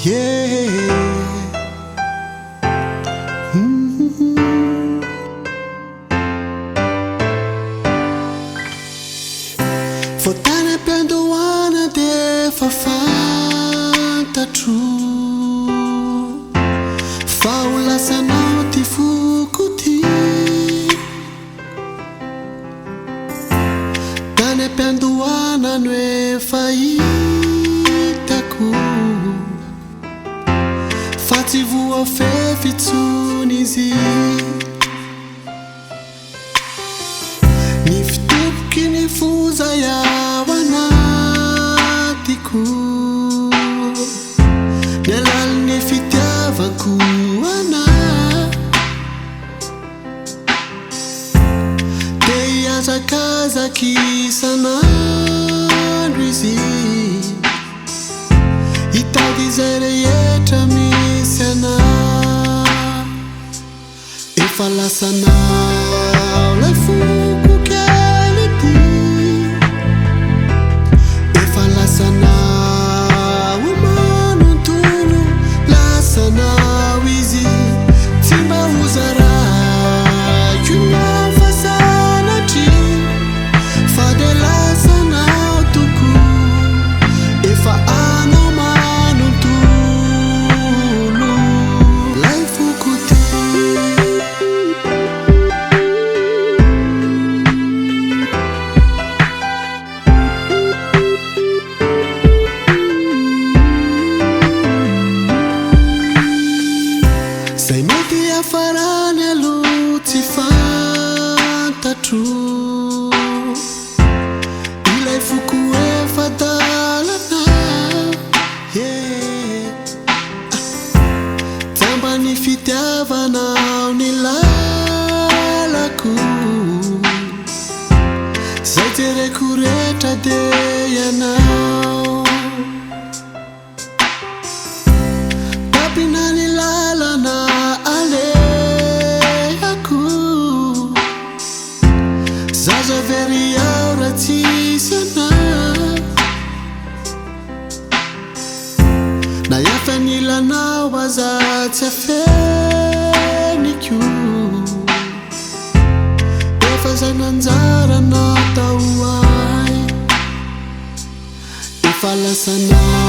Yeah. Votany am-piandohana de fa fantatro fa ho lasanao ty foko ty. Tany am-piandohana no efa hitako fa tsy voafefy intsony izy. Ny fitoboky ny foza ao anatiko, ny alalin'ny fitiavako anao, de hiazakazaky isan'andro izy, hitady izay rehetra misy anao. Efa lasanao lay foko kely ty, efa lasanao manontolo, lasanao izy tsy mba ho zaraiko nafa sanatry, fa de lasanao toko, efa anao manontolo lay foko ty. Zay mety afarany aloha tsy fantatro, ilay foko efa dalana. Yeah. Tsamba ny fitiavanao ny lalako, zay jereko rehetra de ianao. Tapina ny lalana alehako, zaza very ao raha tsisy anao, na hiafanilanao aza tsy afeniko, efa zay nanjara natao ahy, efa lasanao